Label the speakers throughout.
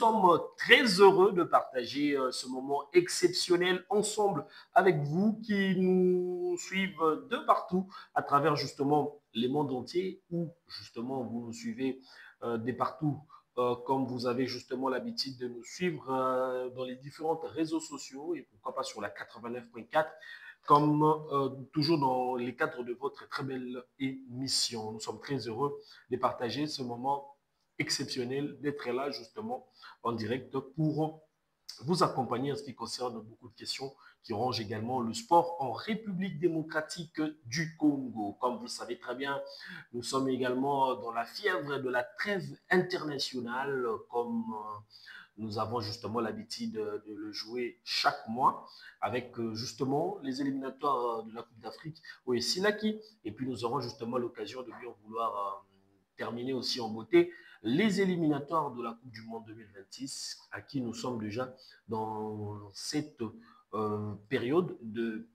Speaker 1: sommes très heureux de partager ce moment exceptionnel ensemble avec vous qui nous suivent de partout à travers justement les mondes entiers ou justement vous nous suivez de partout comme vous avez justement l'habitude de nous suivre dans les différents réseaux sociaux et pourquoi pas sur la 89.4 comme toujours dans les cadres de votre très belle émission. Nous sommes très heureux de partager ce moment exceptionnel, d'être là justement en direct pour vous accompagner en ce qui concerne beaucoup de questions qui rangent également le sport en République démocratique du Congo. Comme vous le savez très bien, nous sommes également dans la fièvre de la trêve internationale, comme nous avons justement l'habitude de le jouer chaque mois avec justement les éliminatoires de la Coupe d'Afrique au Essilaki. Et puis nous aurons justement l'occasion de bien vouloir terminer aussi en beauté les éliminatoires de la Coupe du Monde 2026, à qui nous sommes déjà dans cette période de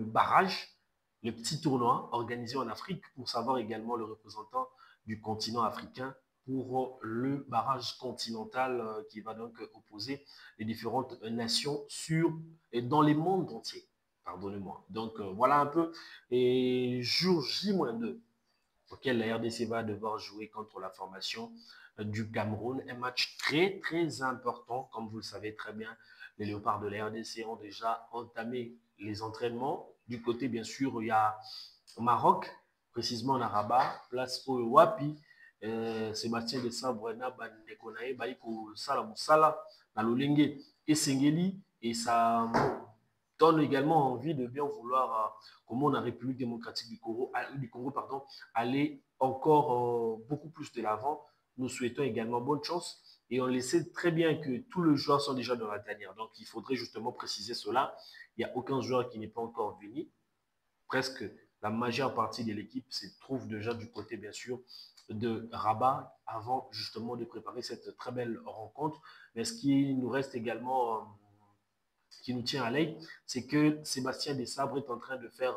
Speaker 1: barrage, le petit tournoi organisé en Afrique pour savoir également le représentant du continent africain pour le barrage continental qui va donc opposer les différentes nations sur et dans les mondes entiers. Pardonnez-moi. Donc voilà un peu. Et jour J-2, auquel la RDC va devoir jouer contre la formation du Cameroun. Un match très, très important. Comme vous le savez très bien, les Léopards de la RDC ont déjà entamé les entraînements. Du côté, bien sûr, il y a Maroc, précisément en Rabat, place au Wapi. Sébastien de Sabrena, Bandekonae, Baïko Sala Moussala, Nalolenge et Sengeli. Et ça donne également envie de bien vouloir, comme on a République démocratique du Congo pardon, aller encore beaucoup plus de l'avant. Nous souhaitons également bonne chance et on le sait très bien que tous les joueurs sont déjà dans la tanière. Donc, il faudrait justement préciser cela. Il n'y a aucun joueur qui n'est pas encore venu. Presque la majeure partie de l'équipe se trouve déjà du côté, bien sûr, de Rabat avant justement de préparer cette très belle rencontre. Mais ce qui nous reste également qui nous tient à l'œil, c'est que Sébastien Desabre est en train de faire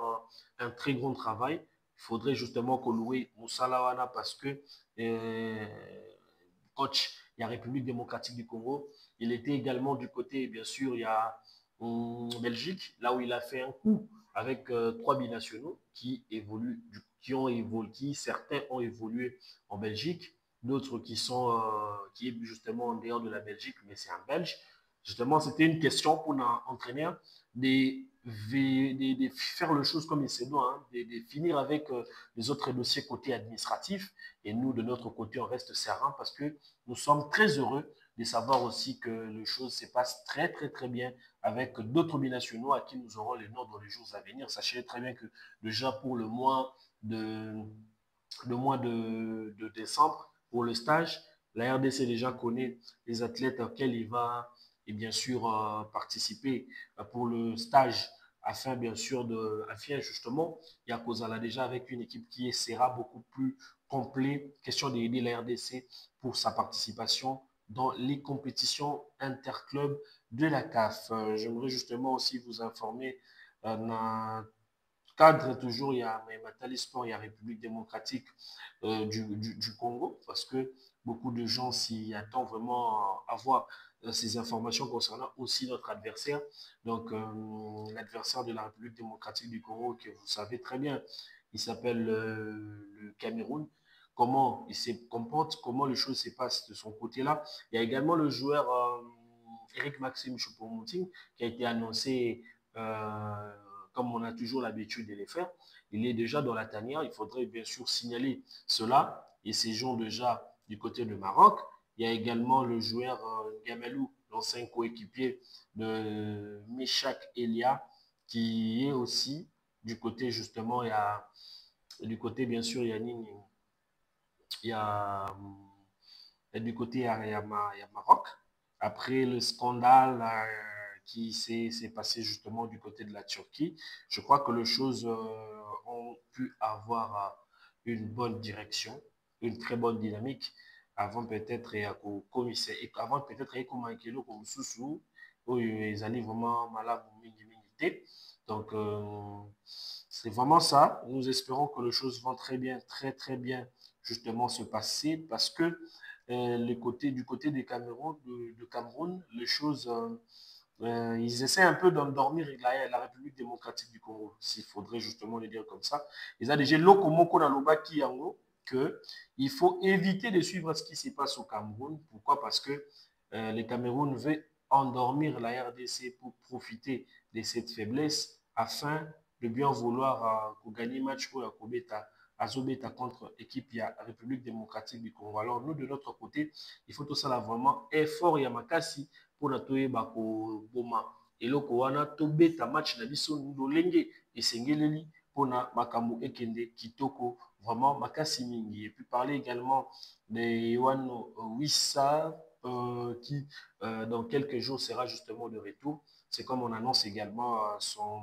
Speaker 1: un très grand travail. Il faudrait justement qu'on loue Moussa Lawana parce que coach, il y a République démocratique du Congo. Il était également du côté, bien sûr, il y a Belgique, là où il a fait un coup avec trois binationaux qui évoluent, qui ont évolué, qui certains ont évolué en Belgique, d'autres qui sont qui est justement en dehors de la Belgique, mais c'est un Belge. Justement, c'était une question pour l'entraîneur de faire les choses comme il se doit, hein, de finir avec les autres dossiers côté administratif. Et nous, de notre côté, on reste serein parce que nous sommes très heureux de savoir aussi que les choses se passent très, très, très bien avec d'autres binationaux à qui nous aurons les noms dans les jours à venir. Sachez très bien que déjà pour le mois de décembre, pour le stage, la RDC déjà connaît les athlètes auxquels il va et bien sûr participer pour le stage afin justement, Yakozala déjà avec une équipe qui sera beaucoup plus complet, question d'aider la RDC pour sa participation dans les compétitions interclubs de la CAF. J'aimerais justement aussi vous informer dans cadre toujours, il y a Matali Sport, il y a République démocratique du Congo, parce que beaucoup de gens s'y attendent vraiment à avoir ces informations concernant aussi notre adversaire. Donc, l'adversaire de la République démocratique du Congo, que vous savez très bien, il s'appelle le Cameroun. Comment il se comporte, comment les choses se passent de son côté-là. Il y a également le joueur Eric Maxime Choupo-Moting qui a été annoncé comme on a toujours l'habitude de les faire. Il est déjà dans la tanière. Il faudrait bien sûr signaler cela. Et séjourne déjà du côté de Maroc. Il y a également le joueur Gamalou, l'ancien coéquipier de Meshak Elia, qui est aussi du côté justement, il y a du côté bien sûr, il y a Nini, il y a, du côté il y a Maroc. Après le scandale qui s'est passé justement du côté de la Turquie, je crois que les choses ont pu avoir une bonne direction, une très bonne dynamique avant peut-être commissaire et avant peut-être comme un kilo comme sous où ils allaient vraiment malade minimité. Donc c'est vraiment ça. Nous espérons que les choses vont très bien, très très bien justement se passer parce que du côté des Cameroun, de Cameroun, les choses, ils essaient un peu d'endormir la République démocratique du Congo, s'il faudrait justement le dire comme ça. Ils ont déjà Lokomoko dans Lobaki Yango que il faut éviter de suivre ce qui se passe au Cameroun. Pourquoi? Parce que le Cameroun veut endormir la RDC pour profiter de cette faiblesse afin de bien vouloir gagner match pour la Kobeta. Azobeta contre équipe ya République démocratique du Congo. Alors nous, de notre côté, il faut tout ça là vraiment effort Yamakasi pour na toyeba koboma eloko wana tobeta match na biso lolenge esengeleli mpona makambo ekende kitoko vraiment makasi mingi. Et puis parler également de Yohan Wissa qui dans quelques jours sera justement de retour. C'est comme on annonce également son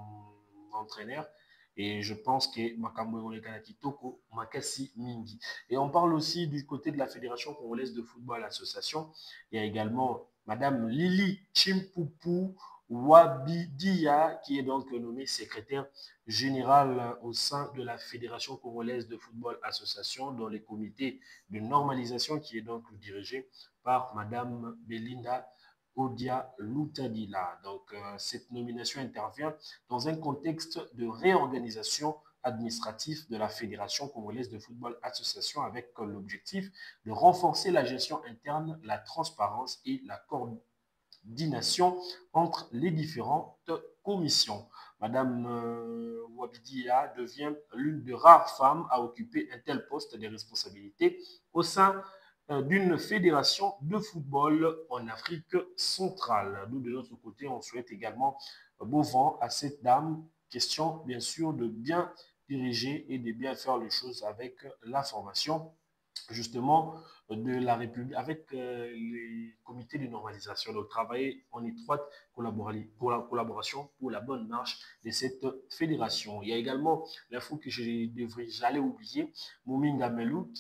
Speaker 1: entraîneur. Et je pense que Makambo Kitoko Makasi Mingi. Et on parle aussi du côté de la Fédération congolaise de football association. Il y a également Madame Lili Chimpoupou Wabidia, qui est donc nommée secrétaire générale au sein de la Fédération congolaise de football association, dans les comités de normalisation, qui est donc dirigé par Madame Belinda Odia Lutadila. Donc, cette nomination intervient dans un contexte de réorganisation administrative de la Fédération congolaise de football association avec l'objectif de renforcer la gestion interne, la transparence et la coordination entre les différentes commissions. Madame Wabidia devient l'une des rares femmes à occuper un tel poste de responsabilité au sein d'une fédération de football en Afrique centrale. Nous, de notre côté, on souhaite également beau vent à cette dame. Question, bien sûr, de bien diriger et de bien faire les choses avec la formation justement de la République avec les comités de normalisation. Donc, travailler en étroite collaboration pour la bonne marche de cette fédération. Il y a également l'info que j'allais oublier, Mouminga Melou,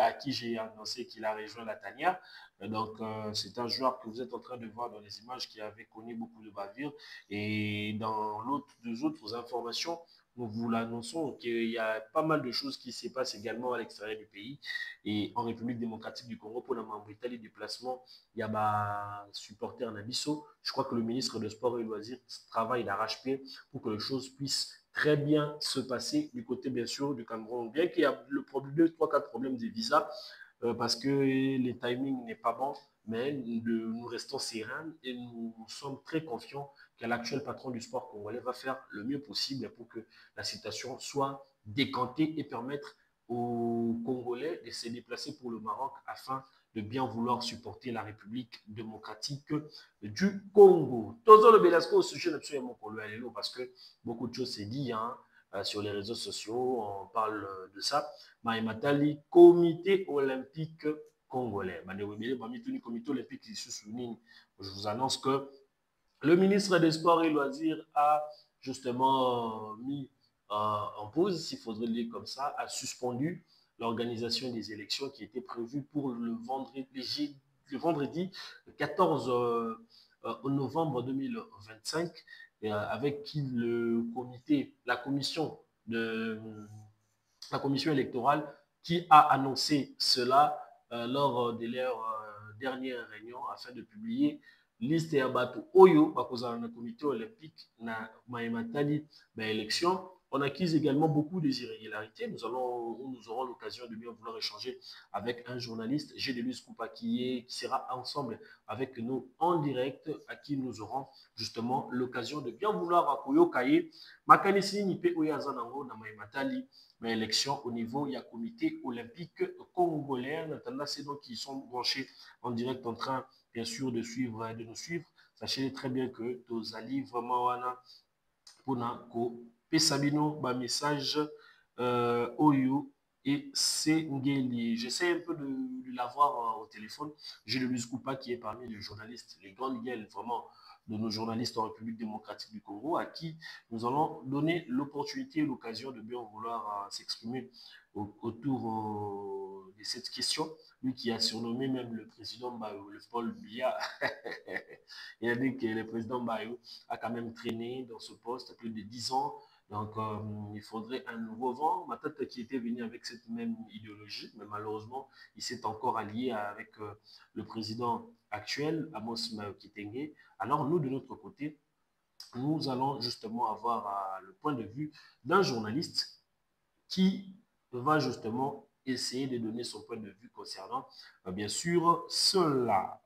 Speaker 1: à qui j'ai annoncé qu'il a rejoint la Tania. Donc, c'est un joueur que vous êtes en train de voir dans les images qui avait connu beaucoup de bavures. Et dans deux autres informations, nous vous l'annonçons qu'il y a pas mal de choses qui se passent également à l'extérieur du pays et en République démocratique du Congo pour la Italie déplacement. Il y a des supporters Nabiso. Je crois que le ministre de Sport et Loisirs travaille d'arrache-pied pour que les choses puissent très bien se passer du côté, bien sûr, du Cameroun. Bien qu'il y a le problème, 2, 3, 4 problèmes de visa, parce que le timing n'est pas bon, mais nous restons sereins et nous sommes très confiants que l'actuel patron du sport congolais va faire le mieux possible pour que la situation soit décantée et permettre aux Congolais de se déplacer pour le Maroc afin de bien vouloir supporter la République démocratique du Congo. Tozo le Belasco au sujet absolument parce que beaucoup de choses s'est dit sur les réseaux sociaux, on parle de ça. Maïmatali, comité olympique congolais. Comité olympique, je vous annonce que le ministre des Sports et Loisirs a justement mis en pause, s'il faudrait le dire comme ça, a suspendu l'organisation des élections qui étaient prévues pour le vendredi 14 novembre 2025, avec qui la commission électorale qui a annoncé cela lors de leur dernière réunion afin de publier liste ya bato oyo bakozala na comité olympique na maematali élection. On accuse également beaucoup des irrégularités. Nous aurons l'occasion de bien vouloir échanger avec un journaliste, Gédélus Koupa, qui sera ensemble avec nous en direct, à qui nous aurons justement l'occasion de bien vouloir akoyo kaye makanisi ni pe oyazanango na maematali élection au niveau il y a comité olympique congolais. En attendant, c'est donc qui sont branchés en direct en train bien sûr de nous suivre. Sachez très bien que tozali vraiment wana pona ko pesabino ba message oyo et Sengeli. J'essaie un peu de l'avoir au téléphone. J'ai le Koupa qui est parmi les journalistes, les grandes gueules vraiment de nos journalistes en République démocratique du Congo, à qui nous allons donner l'opportunité et l'occasion de bien vouloir s'exprimer autour de cette question. Lui qui a surnommé même le président Bayo, le Paul Biya. Il a dit que le président Bayo a quand même traîné dans ce poste plus de 10 ans. Donc, il faudrait un nouveau vent. Matata qui était venu avec cette même idéologie, mais malheureusement, il s'est encore allié avec le président actuel, Amos Mao Kitenge. Alors, nous, de notre côté, nous allons justement avoir le point de vue d'un journaliste qui va justement essayer de donner son point de vue concernant, bien sûr, cela.